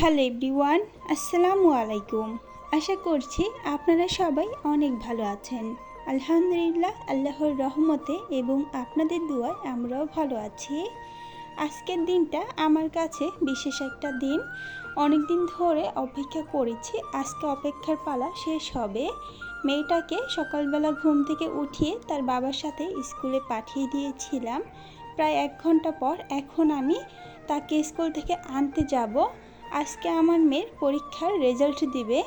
Hello everyone, আসসালামু আলাইকুম। আশা করছি আপনারা সবাই অনেক ভালো আছেন। আলহামদুলিল্লাহ, আল্লাহর রহমতে এবং আপনাদের দোয়ায় আমরাও ভালো আছি। আজকের দিনটা আমার কাছে বিশেষ একটা দিন। অনেক দিন ধরে অপেক্ষা করেছি, আজকে অপেক্ষার পালা শেষ হবে। মেয়েটাকে সকালবেলা ঘুম থেকে উঠিয়ে তার বাবার সাথে স্কুলে পাঠিয়ে দিয়েছিলাম। প্রায় 1 ঘন্টা পর এখন আমি তাকে স্কুল থেকে আনতে যাব। আজকে আমার মেয়ের পরীক্ষার রেজাল্ট দিবে।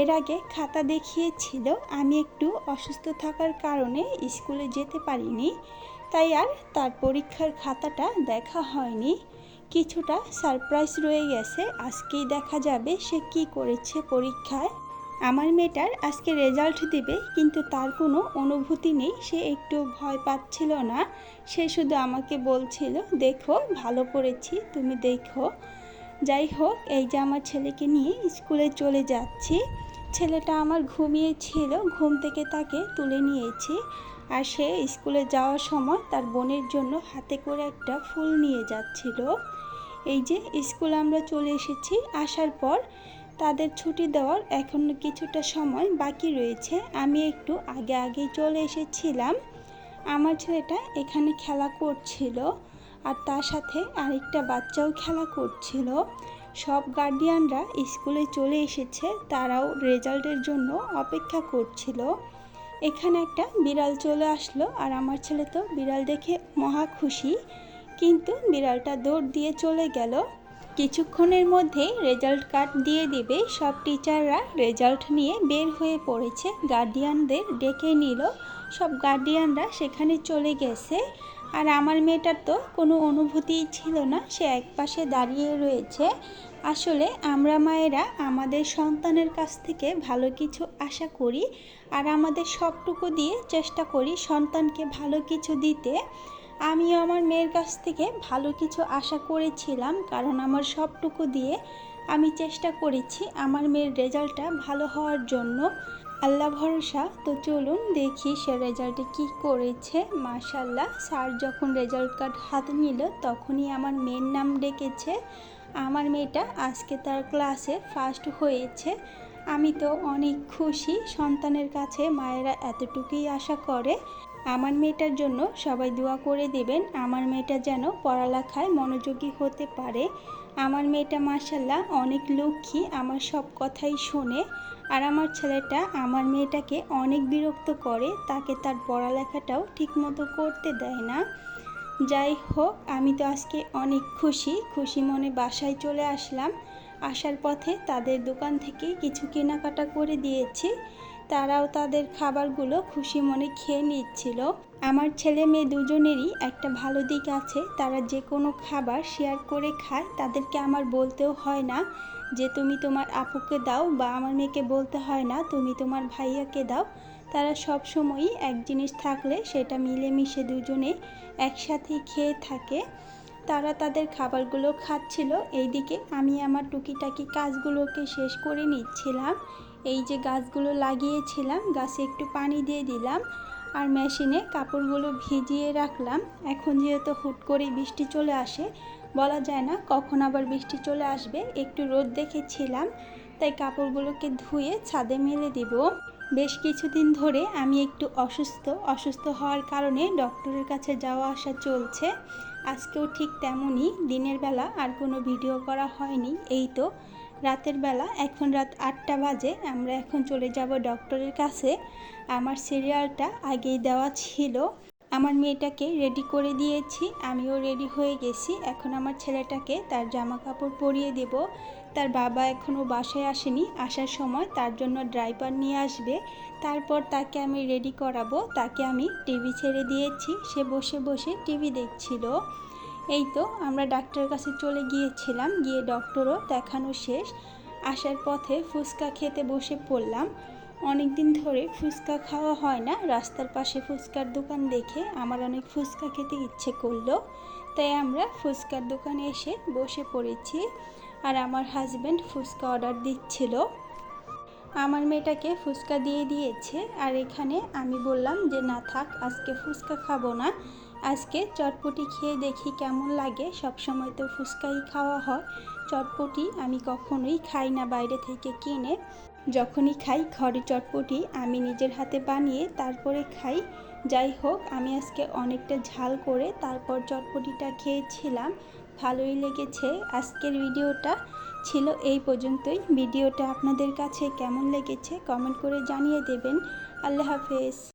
এর আগে খাতা দেখিয়েছিল, আমি একটু অসুস্থ থাকার কারণে স্কুলে যেতে পারিনি, তাই আর তার পরীক্ষার খাতাটা দেখা হয়নি। কিছুটা সারপ্রাইজ রয়ে গেছে, আজকেই দেখা যাবে সে কি করেছে পরীক্ষায়। আমার মেয়েটার আজকে রেজাল্ট দিবে, কিন্তু তার কোনো অনুভূতি নেই, সে একটু ভয় পাচ্ছিল না। সে শুধু আমাকে বলছিল, দেখো ভালো করেছি, তুমি দেখো। যাই হোক, এই যে আমার ছেলেকে নিয়ে স্কুলে চলে যাচ্ছি। ছেলেটা আমার ঘুমিয়েছিল, ঘুম থেকে তাকে তুলে নিয়েছি। আর সে স্কুলে যাওয়ার সময় তার বোনের জন্য হাতে করে একটা ফুল নিয়ে যাচ্ছিল। এই যে স্কুলে আমরা চলে এসেছি। আসার পর তাদের ছুটি দেওয়ার এখনও কিছুটা সময় বাকি রয়েছে। আমি একটু আগেই চলে এসেছিলাম। আমার ছেলেটা এখানে খেলা করছিল, আর তার সাথে আরেকটা বাচ্চাও খেলা করছিল। সব গার্ডিয়ানরা স্কুলে চলে এসেছে, তারাও রেজাল্টের জন্য অপেক্ষা করছিল। এখানে একটা বিড়াল চলে আসলো, আর আমার ছেলে তো বিড়াল দেখে মহা খুশি, কিন্তু বিড়ালটা দৌড় দিয়ে চলে গেল। কিছুক্ষণের মধ্যেই রেজাল্ট কার্ড দিয়ে দিবে। সব টিচাররা রেজাল্ট নিয়ে বের হয়ে পড়েছে, গার্ডিয়ানদের ডেকে নিল। সব গার্ডিয়ানরা সেখানে চলে গেছে। আর আমার মেয়েটার তো কোনো অনুভূতিই ছিল না, সে একপাশে দাঁড়িয়ে রয়েছে। আসলে আমরা মায়েরা আমাদের সন্তানের কাছ থেকে ভালো কিছু আশা করি, আর আমাদের সবটুকু দিয়ে চেষ্টা করি সন্তানকে ভালো কিছু দিতে। আমিও আমার মেয়ের কাছ থেকে ভালো কিছু আশা করেছিলাম, কারণ আমার সবটুকু দিয়ে আমি চেষ্টা করেছি আমার মেয়ের রেজাল্টটা ভালো হওয়ার জন্য। আল্লাহ ভরসা। তো চলুন দেখি সে রেজাল্টে কি করেছে। মাশাআল্লাহ, স্যার যখন রেজাল্ট কার্ড হাতে নিল তখনই আমার মেয়ের নাম ডেকেছে। আমার মেয়েটা আজকে তার ক্লাসে ফার্স্ট হয়েছে। আমি তো অনেক খুশি। সন্তানের কাছে মায়েরা এতটুকুই আশা করে। আমার মেয়েটার জন্য সবাই দোয়া করে দেবেন, আমার মেয়েটা যেন পড়ালেখায় মনোযোগী হতে পারে। আমার মেয়েটা মাশাআল্লাহ অনেক লক্ষ্মী, আমার সব কথাই শোনে। আর আমার ছেলেটা আমার মেয়েটাকে অনেক বিরক্ত করে, তাকে তার পড়ালেখাটাও ঠিকমতো করতে দেয় না। যাই হোক, আমি তো আজকে অনেক খুশি মনে বাসায় চলে আসলাম। আসার পথে তাদের দোকান থেকে কিছু কেনাকাটা করে দিয়েছি। তারাও তাদের খাবারগুলো খুশি মনে খেয়ে নিচ্ছিল। আমার ছেলে মেয়ে দুজনেরই একটা ভালো দিক আছে, তারা যে কোনো খাবার শেয়ার করে খায়। তাদেরকে আমার বলতেও হয় না যে তুমি তোমার আপুকে দাও, বা আমার মেয়েকে বলতে হয় না তুমি তোমার ভাইয়াকে দাও। তারা সব সময়ই এক জিনিস থাকলে সেটা মিলেমিশে দুজনে একসাথেই খেয়ে থাকে। তারা তাদের খাবারগুলো খাচ্ছিল, এইদিকে আমি আমার টুকিটাকি কাজগুলোকে শেষ করে নিচ্ছিলাম। এই যে গাছগুলো লাগিয়েছিলাম, গাছে একটু পানি দিয়ে দিলাম, আর মেশিনে কাপড়গুলো ভিজিয়ে রাখলাম। এখন যেহেতু হুট করে বৃষ্টি চলে আসে, বলা যায় না কখন আবার বৃষ্টি চলে আসবে। একটু রোদ দেখেছিলাম, তাই কাপড়গুলোকে ধুয়ে ছাদে মেলে দিব। বেশ কিছুদিন ধরে আমি একটু অসুস্থ হওয়ার কারণে ডক্টরের কাছে যাওয়া আসা চলছে। আজকেও ঠিক তেমনই, দিনের বেলা আর কোনো ভিডিও করা হয়নি। এই তো রাতের বেলা, এখন রাত 8টা বাজে, আমরা এখন চলে যাব ডক্টরের কাছে। আমার সিরিয়ালটা আগেই দেওয়া ছিল। আমার মেয়েটাকে রেডি করে দিয়েছি, আমিও রেডি হয়ে গেছি। এখন আমার ছেলেটাকে তার জামা কাপড় পরিয়ে দেব। তার বাবা এখনও বাসায় আসেনি, আসার সময় তার জন্য ড্রাইভার নিয়ে আসবে। তারপর তাকে আমি রেডি করাবো। তাকে আমি টিভি ছেড়ে দিয়েছি, সে বসে বসে টিভি দেখছিল। এই তো আমরা ডাক্তারের কাছে চলে গিয়েছিলাম, গিয়ে ডক্টরও দেখানো শেষ। আসার পথে ফুচকা খেতে বসে পড়লাম। অনেক দিন ধরে ফুচকা খাওয়া হয় না, রাস্তার পাশে ফুচকার দোকান দেখে আমার অনেক ফুচকা খেতে ইচ্ছে করলো, তাই আমরা ফুচকার দোকানে এসে বসে পড়েছি। আর আমার হাজব্যান্ড ফুচকা অর্ডার দিচ্ছিল। আমার মেয়েটাকে ফুচকা দিয়ে দিয়েছে, আর এখানে আমি বললাম যে না থাক, আজকে ফুচকা খাবো না, আজকে চটপটি খেয়ে দেখি কেমন লাগে। সব সময় তো ফুচকাই খাওয়া হয়, চটপটি আমি কখনোই খাই না বাইরে থেকে কিনে। যখনই খাই ঘরে চটপটি আমি নিজের হাতে বানিয়ে তারপরে খাই। যাই হোক, আমি আজকে অনেকটা ঝাল করে তারপর চটপটিটা খেয়েছিলাম, ভালোই লেগেছে। আজকের ভিডিওটা ছিল এই পর্যন্তই। ভিডিওটা আপনাদের কাছে কেমন লেগেছে কমেন্ট করে জানিয়ে দেবেন। আল্লাহ হাফেজ।